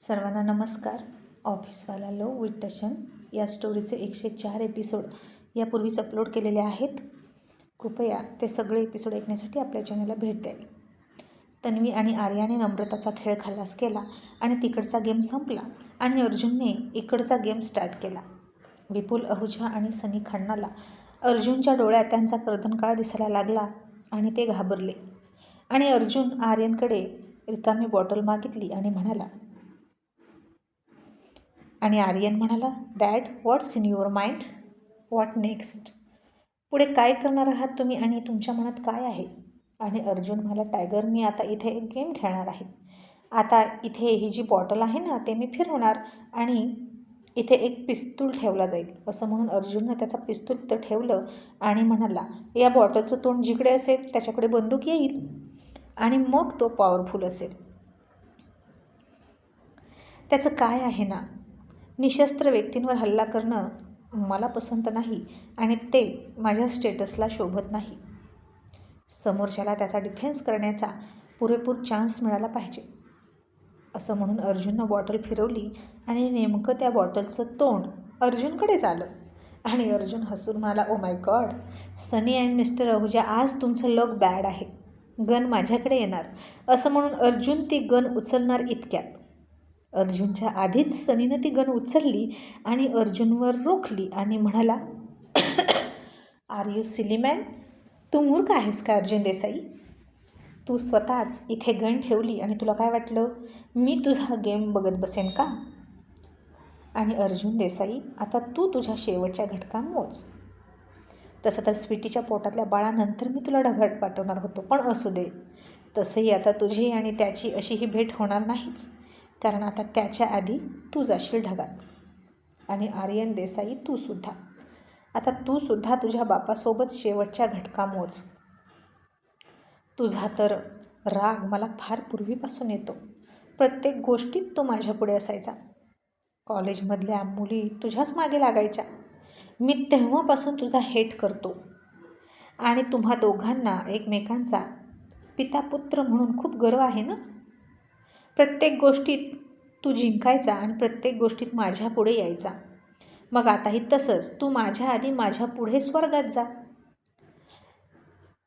सर्वांना नमस्कार. ऑफिसवाला low with टशन या स्टोरीचे 104 एपिसोड यापूर्वीच अपलोड केलेले आहेत. कृपया ते सगळे एपिसोड ऐकण्यासाठी आपल्या चॅनलला भेट द्यावी. तन्वी आणि आर्याने नम्रताचा खेळ खलास केला आणि तिकडचा गेम संपला आणि अर्जुनने इकडचा गेम स्टार्ट केला. विपुल अहुजा आणि सनी खन्नाला अर्जुनच्या डोळ्यात त्यांचा कर्दनकाळ दिसायला लागला आणि ते घाबरले. आणि अर्जुन आर्यनकडे रिकामी बॉटल मागितली आणि म्हणाला आर्यन म्हणाला, dad, what's in your mind? What next? पुढे काय करणार आहात तुम्ही आणि तुमच्या मनात काय आहे? आणि अर्जुन म्हणाला, टायगर, मी आता इथे एक गेम खेळणार आहे. आता इथे ही जी बॉटल आहे ना, ते मी फिरवणार आणि इथे एक पिस्तूल ठेवला जाईल. असं म्हणून अर्जुननं त्याचा पिस्तूल तिथं ठेवलं आणि म्हणाला, या बॉटलचं तोंड जिकडे असेल त्याच्याकडे बंदूक येईल आणि मग तो पॉवरफुल असेल. त्याचं काय आहे ना, निशस्त्र व्यक्तींवर हल्ला करणं मला पसंत नाही आणि ते माझ्या स्टेटसला शोभत नाही. समोरच्याला त्याचा डिफेन्स करण्याचा पुरेपूर चान्स मिळाला पाहिजे. असं म्हणून अर्जुननं बॉटल फिरवली आणि नेमकं त्या बॉटलचं तोंड अर्जुनकडेच आलं. आणि अर्जुन हसून म्हणाला, oh my God, Sunny and mister Ahuja, आज तुमचं लक बॅड आहे. गन माझ्याकडे येणार. असं म्हणून अर्जुन ती गन उचलणार इतक्यात अर्जुनच्या आधीच सनीनं ती गन उचलली आणि अर्जुनवर रोखली आणि म्हणाला, आर यू सिली मॅन? तू मूर्ख आहेस का अर्जुन देसाई? तू स्वतःच इथे गन ठेवली आणि तुला काय वाटलं, मी तुझा गेम बघत बसेन का? आणि अर्जुन देसाई, आता तू तुझ्या शेवटच्या घटका मोज. तसं तर स्वीटीच्या पोटातल्या बाळानंतर मी तुला ढगात पाठवणार होतो, पण असू दे. तसंही आता तुझी आणि त्याची अशी ही भेट होणार नाहीच, कारण आता त्याच्या आधी तू जाशील ढगात. आणि आर्यन देसाई, तू सुद्धा तुझ्या बापासोबत शेवटच्या घटका मोज. तुझा तर राग मला फार पूर्वीपासून येतो. प्रत्येक गोष्टीत तो माझ्या पुढे असायचा. कॉलेजमधल्या मुली तुझ्याच मागे लागायच्या. मी तेव्हापासून तुझा हेट करतो आणि तुम्हा दोघांना एकमेकांचा पितापुत्र म्हणून खूप गर्व आहे ना. प्रत्येक गोष्टीत तू जिंकायचा आणि प्रत्येक गोष्टीत माझ्या पुढे यायचा. मग आताही तसंच तू माझ्या आधी माझ्या पुढे स्वर्गात जा.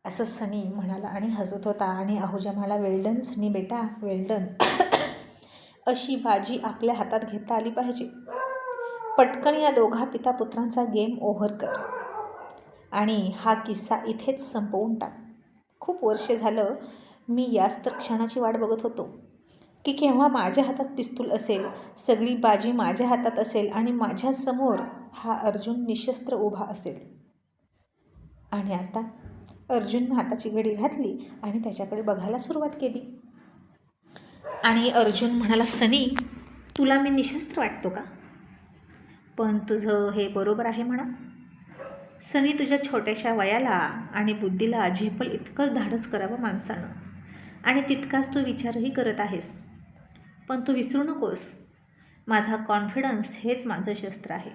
असं सनी म्हणाला आणि हसत होता. आणि अहुजा म्हणाला, वेल्डन सनी बेटा, वेल्डन. अशी बाजी आपल्या हातात घेता आली पाहिजे. पटकन या दोघा पितापुत्रांचा गेम ओव्हर कर आणि हा किस्सा इथेच संपवून टाक. खूप वर्षे झालं मी याच तर क्षणाची वाट बघत होतो की केव्हा माझ्या हातात पिस्तूल असेल, सगळी बाजी माझ्या हातात असेल आणि माझ्यासमोर हा अर्जुन निशस्त्र उभा असेल. आणि आता अर्जुननं हाताची घडी घातली आणि त्याच्याकडे बघायला सुरुवात केली. आणि अर्जुन म्हणाला, सनी, तुला मी निशस्त्र वाटतो का? पण तुझं हे बरोबर आहे म्हणा. सनी, तुझ्या छोट्याशा वयाला आणि बुद्धीला झेपल इतकंच धाडस करावं माणसानं आणि तितकाच तू विचारही करत आहेस. पण तू विसरू नकोस, माझा कॉन्फिडन्स हेच माझं शस्त्र आहे.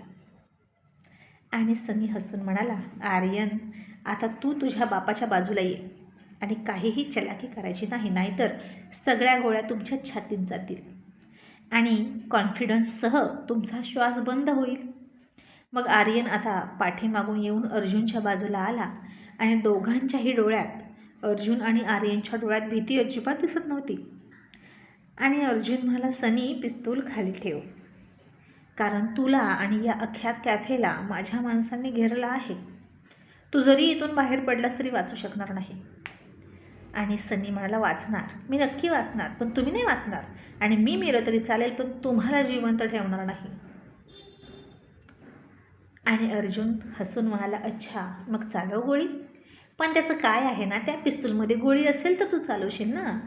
आणि सनी हसून म्हणाला, आर्यन, आता तू तुझ्या बापाच्या बाजूला ये आणि काहीही चलाकी करायची नाही, नाहीतर सगळ्या गोळ्या तुमच्या छातीत जातील आणि कॉन्फिडन्ससह तुमचा श्वास बंद होईल. मग आर्यन आता पाठीमागून येऊन अर्जुनच्या बाजूला आला आणि दोघांच्याही डोळ्यात, अर्जुन आणि आर्यनच्या डोळ्यात भीती अजिबात दिसत नव्हती. आणि अर्जुन म्हणाला, सनी, पिस्तूल खाली ठेव, कारण तुला आणि या अख्ख्या कॅफेला माझ्या माणसांनी घेरला आहे. तू जरी इथून बाहेर पडलास तरी वाचू शकणार नाही. आणि सनी म्हणाला, वाचणार, मी नक्की वाचणार, पण तुम्ही नाही वाचणार. आणि मी मेलं तरी चालेल, पण तुम्हाला जिवंत ठेवणार नाही. आणि अर्जुन हसून म्हणाला, अच्छा, मग चालव गोळी. पण त्याचं काय आहे ना, त्या पिस्तूलमध्ये गोळी असेल तर तू चालवशील ना.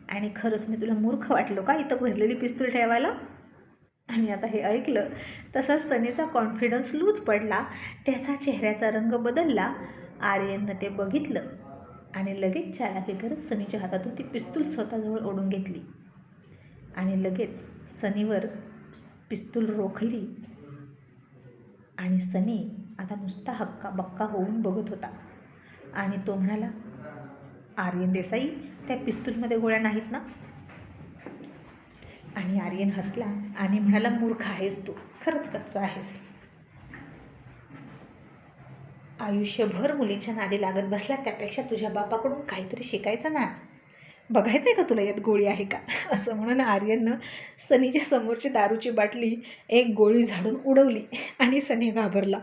आणि खरंच मी तुला मूर्ख वाटलो का इथं भरलेली पिस्तूल ठेवायला? आणि आता हे ऐकलं तसाच सनीचा कॉन्फिडन्स लूज पडला, त्याचा चेहऱ्याचा रंग बदलला. आर्यननं ते बघितलं आणि लगेच चालाकी करत सनीच्या हातातून ती पिस्तूल स्वतःजवळ ओढून घेतली आणि लगेच सनीवर पिस्तूल रोखली. आणि सनी आता नुसता हक्का बक्का होऊन बघत होता. आणि तो म्हणाला, आर्यन देसाई, त्या पिस्तूलमध्ये गोळ्या नाहीत ना? आणि आर्यन हसला आणि म्हणाला, मूर्ख आहेस तू, खरंच कच्चा आहेस. आयुष्यभर मुलीच्या नादी लागत बसला, त्यापेक्षा तुझ्या बापाकडून काहीतरी शिकायचं ना. बघायचं आहे का तुला यात गोळी आहे का? असं म्हणून आर्यननं सनीच्या समोरची दारूची बाटली एक गोळी झाडून उडवली आणि सनी घाबरला.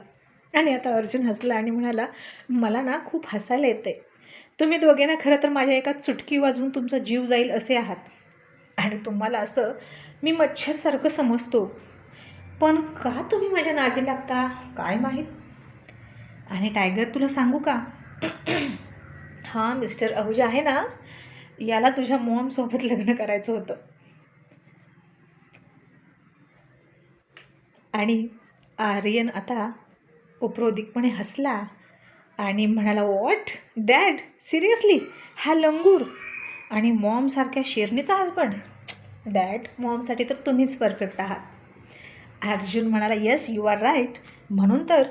आणि आता अर्जुन हसला आणि म्हणाला, मला ना खूप हसायला येतं आहे. तुम्ही दोघे ना खरं तर माझ्या एका चुटकी वाजवून तुमचा जीव जाईल असे आहात. आणि तुम्हाला असं मी मच्छरसारखं समजतो, पण का तुम्ही माझ्या नादी लागता काय माहीत. आणि टायगर, तुला सांगू का, हां मिस्टर आहुजा आहे ना, याला तुझ्या मॉमसोबत लग्न करायचं होतं. आणि आर्यन आता उपरोधिकपणे हसला आणि म्हणाला, व्हॉट डॅड, सिरियसली हा लंगूर आणि मॉमसारख्या शेरणीचा हजबंड? डॅड, मॉमसाठी तर तुम्हीच परफेक्ट आहात. अर्जुन म्हणाला, येस यू आर राईट. म्हणून तर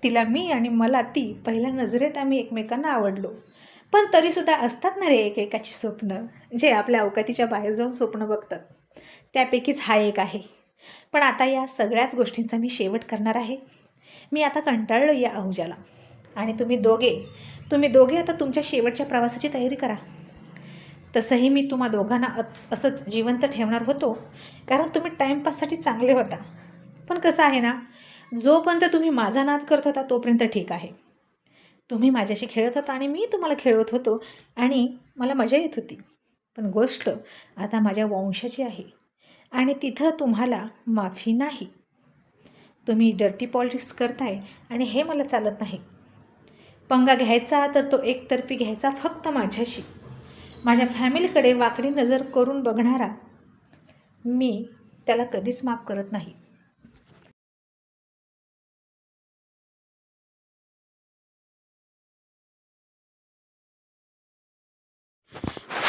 तिला मी आणि मला ती, पहिल्या नजरेत आम्ही एकमेकांना आवडलो. पण तरीसुद्धा असतात ना रे एकेकाची स्वप्न, जे आपल्या अवकातीच्या बाहेर जाऊन स्वप्न बघतात. त्यापैकीच हा एक आहे. पण आता या सगळ्याच गोष्टींचा मी शेवट करणार आहे. मी आता कंटाळलो या आहुजाला. आणि तुम्ही दोघे आता तुमच्या शेवटच्या प्रवासाची तयारी करा. तसंही मी तुम्हा दोघांना असंच जिवंत ठेवणार होतो, कारण तुम्ही टाईमपाससाठी चांगले होता. पण कसं आहे ना, जोपर्यंत तुम्ही माझा नाद करत होता तोपर्यंत ठीक आहे. तुम्ही माझ्याशी खेळत होता आणि मी तुम्हाला खेळवत होतो आणि मला मजा येत होती. पण गोष्ट आता माझ्या वंशाची आहे आणि तिथं तुम्हाला माफी नाही. तुम्ही डर्टी पॉलिटिक्स करताय आणि हे मला चालत नाही. पंगा घ्यायचा तर तो एकतर्फी घ्यायचा फक्त माझ्याशी. माझ्या फॅमिलीकडे वाकडी नजर करून बघणारा मी त्याला कधीच माफ करत नाही.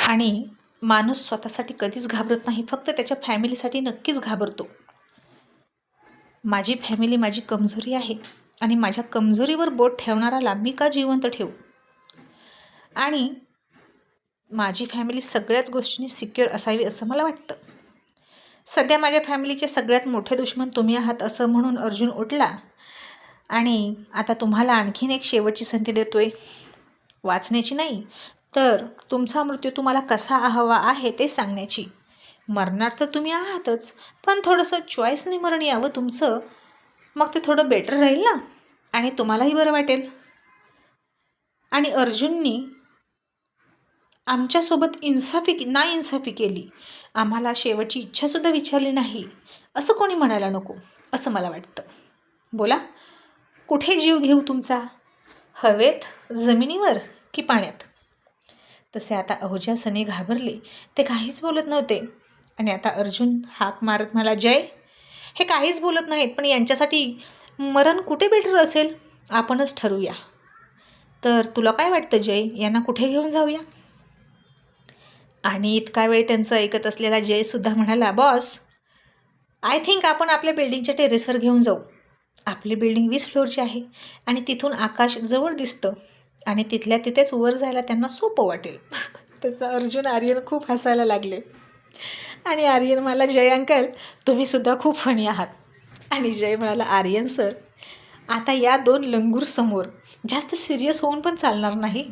आणि माणूस स्वतःसाठी कधीच घाबरत नाही, फक्त त्याच्या फॅमिलीसाठी नक्कीच घाबरतो. माझी फॅमिली माझी कमजोरी आहे आणि माझ्या कमजोरीवर बोट ठेवणाराला मी का जिवंत ठेवू. आणि माझी फॅमिली सगळ्याच गोष्टींनी सिक्युअर असावी असं मला वाटतं. सध्या माझ्या फॅमिलीचे सगळ्यात मोठे दुश्मन तुम्ही आहात असं म्हणून अर्जुन उठला आणि आता तुम्हाला आणखीन एक शेवटची संधी देतोय. वाचण्याची नाही, तर तुमचा मृत्यू तुम्हाला कसा हवा आहे ते सांगण्याची. मरणार तर तुम्ही आहातच, पण थोडंसं चॉईसने मरण यावं तुमचं, मग ते थोडं बेटर राहील ना आणि तुम्हालाही बरं वाटेल. आणि अर्जुननी आमच्यासोबत नाइन्साफी केली, आम्हाला शेवटची इच्छासुद्धा विचारली नाही, असं कोणी म्हणायला नको असं मला वाटतं. बोला, कुठे जीव घेऊ तुमचा, हवेत, जमिनीवर की पाण्यात? तसे आता अहुजा सनी घाबरले, ते काहीच बोलत नव्हते. आणि आता अर्जुन हाक मारत म्हणाला, जय, हे काहीच बोलत नाहीत, पण यांच्यासाठी मरण कुठे बेटर असेल आपणच ठरवूया. तर तुला काय वाटतं जय, यांना कुठे घेऊन जाऊया? आणि इतका वेळ त्यांचं ऐकत असलेला जयसुद्धा म्हणाला, बॉस, आय थिंक आपण आपल्या बिल्डिंगच्या टेरेसवर घेऊन जाऊ. आपली बिल्डिंग 20 फ्लोअरची आहे आणि तिथून आकाश जवळ दिसतं आणि तिथल्या तिथेच वर जायला त्यांना सोपं वाटेल. तसं अर्जुन आर्यन खूप हसायला लागले. आणि आर्यन म्हणाला, जय अंकल, तुम्हीसुद्धा खूप फनी आहात. आणि जय म्हणाला, आर्यन सर, आता या दोन लंगूर समोर जास्त सिरियस होऊन पण चालणार नाही.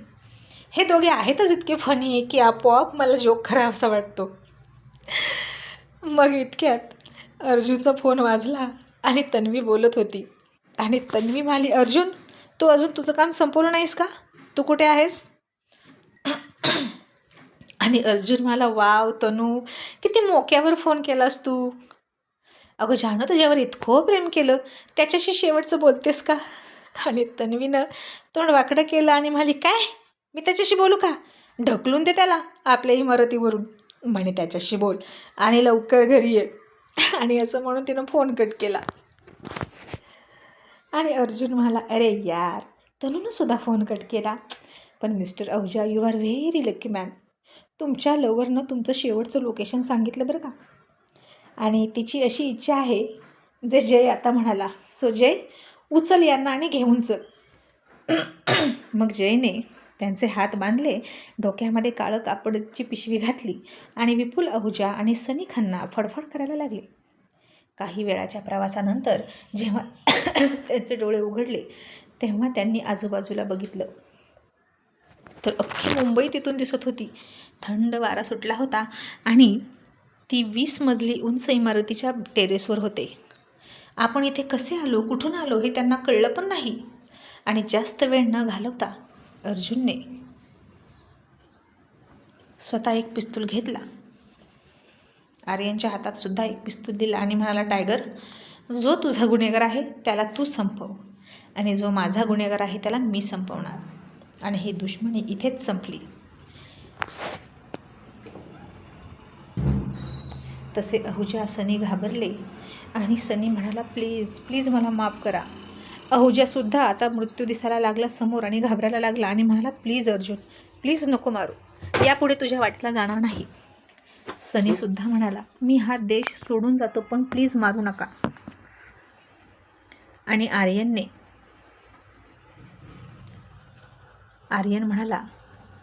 हे दोघे आहेतच इतके फनी आहे की आपोआप मला जोक करावासा वाटतो. मग इतक्यात अर्जुनचा फोन वाजला आणि तन्वी बोलत होती. आणि तन्वी म्हणाली, अर्जुन, तू अजून तुझं काम संपवलं नाहीस का? तू कुठे आहेस? आणि अर्जुन म्हणाला, वाव तनू, किती मोक्यावर फोन केलास तू. अगं जानू, तुझ्यावर इतकं प्रेम केलं, त्याच्याशी शेवटचं बोलतेस का? आणि तन्वीनं तोंड वाकडं केलं आणि म्हणाली, काय, मी त्याच्याशी बोलू का? ढकलून दे त्याला आपल्या इमारतीवरून, म्हणे त्याच्याशी बोल आणि लवकर घरी ये. आणि असं म्हणून तिनं फोन कट केला. आणि अर्जुन म्हणाला, अरे यार, तनूनं सुद्धा फोन कट केला. पण mister Ahuja, you are very lucky man. तुमच्या लवरनं तुमचं शेवटचं लोकेशन सांगितलं बरं का. आणि तिची अशी इच्छा आहे जे जय आता म्हणाला. सो जय, उचल यांना आणि घेऊन चल. मग जयने त्यांचे हात बांधले, डोक्यामध्ये काळं कापडची पिशवी घातली आणि विपुल आहुजा आणि सनी खन्ना फडफड करायला लागले. काही वेळाच्या प्रवासानंतर जेव्हा त्यांचे डोळे उघडले तेव्हा त्यांनी आजूबाजूला बघितलं तर अख्खी मुंबई तिथून दिसत होती. थंड वारा सुटला होता आणि ती 20 मजली उंच इमारतीच्या टेरेसवर होते. आपण इथे कसे आलो, कुठून आलो हे त्यांना कळलं पण नाही. आणि जास्त वेळ न घालवता अर्जुनने स्वतः एक पिस्तूल घेतला. आर्यनच्या हातात सुद्धा एक पिस्तूल दिला आणि म्हणाला, टायगर, जो तुझा गुन्हेगार आहे त्याला तू संपव आणि जो माझा गुन्हेगार आहे त्याला मी संपवणार. आणि ही दुश्मनी इथेच संपली. तसे आहुजा सनी घाबरले आणि सनी म्हणाला, प्लीज प्लीज मला माफ करा. आहुजासुद्धा आता मृत्यू दिसायला लागला समोर आणि घाबरायला लागला आणि म्हणाला, प्लीज अर्जुन, प्लीज नको मारू, यापुढे तुझ्या वाटेला जाणार नाही. सनीसुद्धा म्हणाला, मी हा देश सोडून जातो पण प्लीज मारू नका. आणि आर्यन म्हणाला,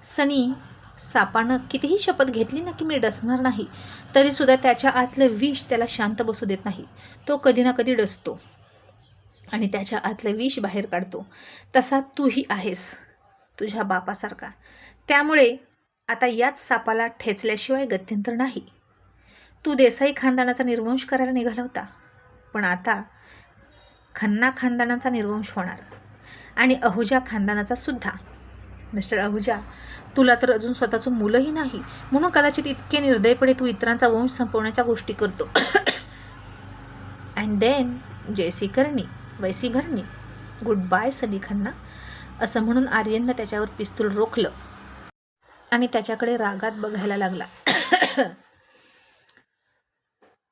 सनी, सापानं कितीही शपथ घेतली ना की मी डसणार नाही, तरीसुद्धा त्याच्या आतलं विष त्याला शांत बसू देत नाही. तो कधी ना कधी डसतो आणि त्याच्या आतलं विष बाहेर काढतो. तसा तूही आहेस, तुझ्या बापासारखा. त्यामुळे आता याच सापाला ठेचल्याशिवाय गत्यंतर नाही. तू देसाई खानदानाचा निर्वंश करायला निघाला होता, पण आता खन्ना खानदानाचा निर्वंश होणार आणि आहुजा खानदानाचा सुद्धा. मिस्टर आहुजा, तुला तर अजून स्वतःचं मुलंही नाही, म्हणून कदाचित इतके निर्दयपणे तू इतरांचा वंश संपवण्याच्या गोष्टी करतो. अँड देन जैसी करणी वैसी भरणी, गुड बाय सनी खन्ना. असं म्हणून आर्यननं त्याच्यावर पिस्तूल रोखलं आणि त्याच्याकडे रागात बघायला लागला.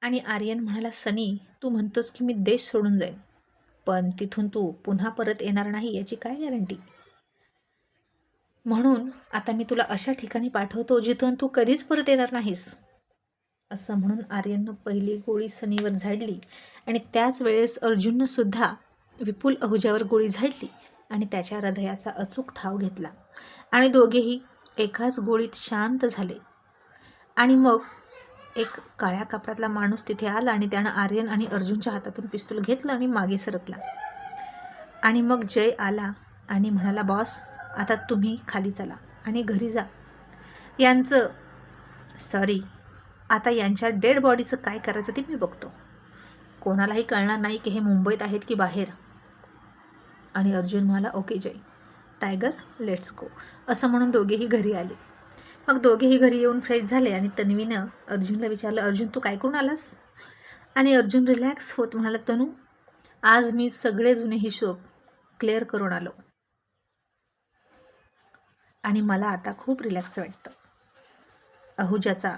आणि आर्यन म्हणाला, सनी, तू म्हणतोस की मी देश सोडून जाईन, पण तिथून तू पुन्हा परत येणार नाही याची काय गॅरंटी? म्हणून आता मी तुला अशा ठिकाणी पाठवतो जिथून तू कधीच परत येणार नाहीस. असं म्हणून आर्यननं पहिली गोळी सनीवर झाडली आणि त्याच वेळेस अर्जुननं सुद्धा विपुल आहुजावर गोळी झाडली आणि त्याच्या हृदयाचा अचूक ठाव घेतला आणि दोघेही एकाच गोळीत शांत झाले. आणि मग एक काळ्या कापडातला माणूस तिथे आला आणि त्यानं आर्यन आणि अर्जुनच्या हातातून पिस्तूल घेतलं आणि मागे सरकला. आणि मग जय आला आणि म्हणाला, बॉस, आता तुम्ही खाली चला आणि घरी जा. आता यांच्या डेड बॉडीचं काय करायचं ते मी बघतो. कोणालाही कळणार नाही की हे मुंबईत आहेत की बाहेर. आणि अर्जुन म्हणाला, okay Jay, tiger, let's go. असं म्हणून दोघेही घरी आले. मग दोघेही घरी येऊन फ्रेश झाले आणि तन्वीनं अर्जुनला विचारलं, अर्जुन, तू काय करून आलास? आणि अर्जुन रिलॅक्स होत म्हणाला, तनू, आज मी सगळे जुने हिशोब क्लिअर करून आलो आणि मला आता खूप रिलॅक्स वाटतं. आहुजाचा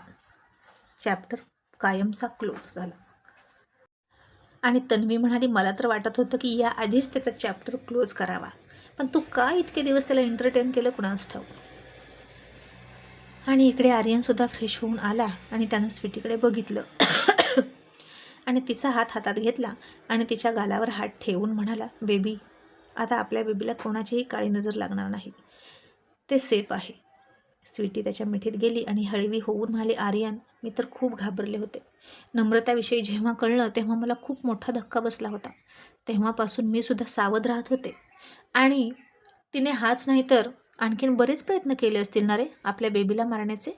चॅप्टर कायमचा क्लोज झाला. आणि तन्वी म्हणाली, मला तर वाटत होतं की या आधीच त्याचा चॅप्टर क्लोज करावा, पण तू का इतके दिवस त्याला एंटरटेन केलं कुणास ठाऊक. आणि इकडे आर्यनसुद्धा फ्रेश होऊन आला आणि त्यानं स्वीटीकडे बघितलं आणि तिचा हात हातात घेतला आणि तिच्या गालावर हात ठेवून म्हणाला, बेबी, आता आपल्या बेबीला कोणाचीही काळी नजर लागणार नाही, ते सेफ आहे. स्वीटी त्याच्या मिठीत गेली आणि हळवी होऊन म्हणाली, आर्यन, मी तर खूप घाबरले होते. नम्रताविषयी जेव्हा कळलं तेव्हा मला खूप मोठा धक्का बसला होता. तेव्हापासून मी सुद्धा सावध राहत होते आणि तिने हाच नाही तर आणखीन बरेच प्रयत्न केले असतील ना रे आपल्या बेबीला मारण्याचे.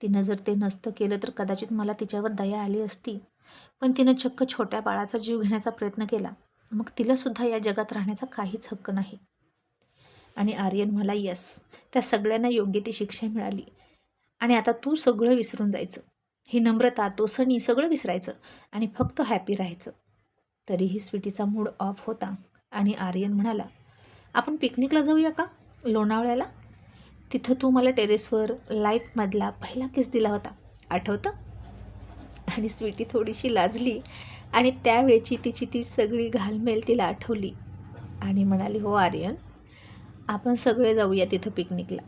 तिनं जर ते नसतं केलं तर कदाचित मला तिच्यावर दया आली असती, पण तिनं चक्क छोट्या बाळाचा जीव घेण्याचा प्रयत्न केला. मग तिलासुद्धा या जगात राहण्याचा काहीच हक्क नाही. आणि आर्यन मला, यस, त्या सगळ्यांना योग्य ती शिक्षा मिळाली आणि आता तू सगळं विसरून जायचं. ही नम्रता, तो सनी, सगळं विसरायचं आणि फक्त हॅपी राहायचं. तरीही स्वीटीचा मूड ऑफ होता आणि आर्यन म्हणाला, आपण पिकनिकला जाऊया का, लोणावळ्याला? तिथं तू मला टेरेसवर लाईफमधला पहिला किस दिला होता, आठवतं? आणि स्वीटी थोडीशी लाजली आणि त्यावेळची तिची ती सगळी घालमेल तिला आठवली आणि म्हणाली, हो आर्यन, आपण सगळे जाऊया तिथं पिकनिकला.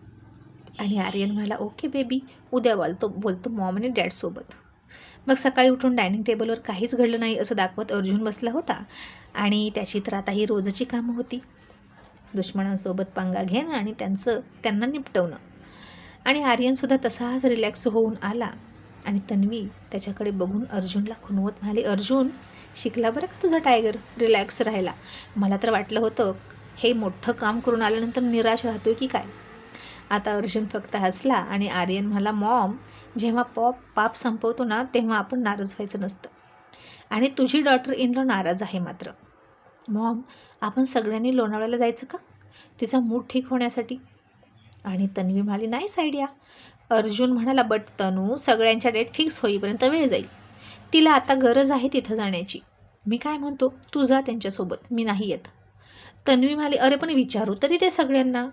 आणि आर्यन म्हणाला, ओके बेबी, उद्या बोलतो मॉम आणि डॅडसोबत. मग सकाळी उठून डायनिंग टेबलवर काहीच घडलं नाही असं दाखवत अर्जुन बसला होता आणि त्याची तर आता ही रोजची कामं होती. दुश्मनांसोबत पंगा घेणं आणि त्यांना निपटवणं. आणि आर्यनसुद्धा तसाच रिलॅक्स होऊन आला आणि तन्वी त्याच्याकडे बघून अर्जुनला खुणवत म्हणाली, अर्जुन शिकला बरं का तुझा टायगर रिलॅक्स राहायला. मला तर वाटलं होतं हे मोठं काम करून आल्यानंतर निराश राहतोय की काय. आता अर्जुन फक्त हसला आणि आर्यन म्हणाला, मॉम जेव्हा पाप संपवतो ना तेव्हा आपण नाराज व्हायचं नसतं. आणि तुझी डॉटर इन लॉ नाराज आहे मात्र. मॉम आपण सगळ्यांनी लोणावळ्याला जायचं का तिचा मूड ठीक होण्यासाठी. आणि तन्वी म्हणाली, नाईस आयडिया. अर्जुन म्हणाला, बट तनू सगळ्यांच्या डेट फिक्स होईपर्यंत वेळ जाईल. तिला आता गरज आहे तिथं जाण्याची. मी काय म्हणतो तू जा त्यांच्यासोबत, मी नाही येत. तन्वी म्हणाली, अरे पण विचारू तरी ते सगळ्यांना,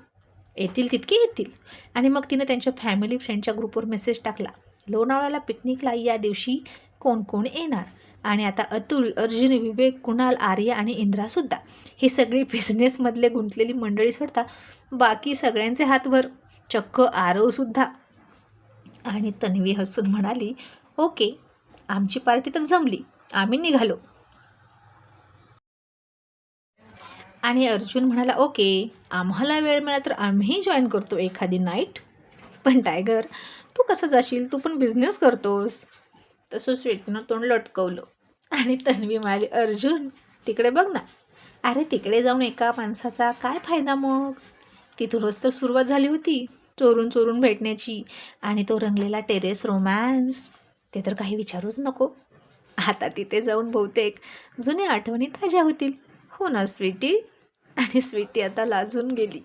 येतील तितके येतील. आणि मग तिनं त्यांच्या फॅमिली फ्रेंडच्या ग्रुपवर मेसेज टाकला, लोणावळ्याला पिकनिकला या दिवशी कोण कोण येणार. आणि आता अतुल, अर्जुन, विवेक, कुणाल, आर्या आणि इंद्रासुद्धा ही सगळी बिझनेसमधले गुंतलेली मंडळी सोडता बाकी सगळ्यांचे हातभर, चक्क आरवसुद्धा. आणि तन्वी हसून म्हणाली, ओके आमची पार्टी तर जमली, आम्ही निघालो. आणि अर्जुन म्हणाला, ओके आम्हाला वेळ मिळाला तर आम्ही जॉईन करतो एखादी नाईट. पण टायगर तू कसं जाशील, तू पण बिझनेस करतोस. तसं स्वीटनं तोंड लटकवलं. आणि तन्वी म्हणाली, अर्जुन तिकडे बघ ना. अरे तिकडे जाऊन एका माणसाचा काय फायदा मग. तिथूनच तर सुरुवात झाली होती चोरून चोरून भेटण्याची. आणि तो रंगलेला टेरेस रोमॅन्स ते तर काही विचारूच नको. आता तिथे जाऊन बहुतेक जुन्या आठवणी ताज्या होतील. हो ना स्वीटी. आणि स्वीटी आता लाजून गेली.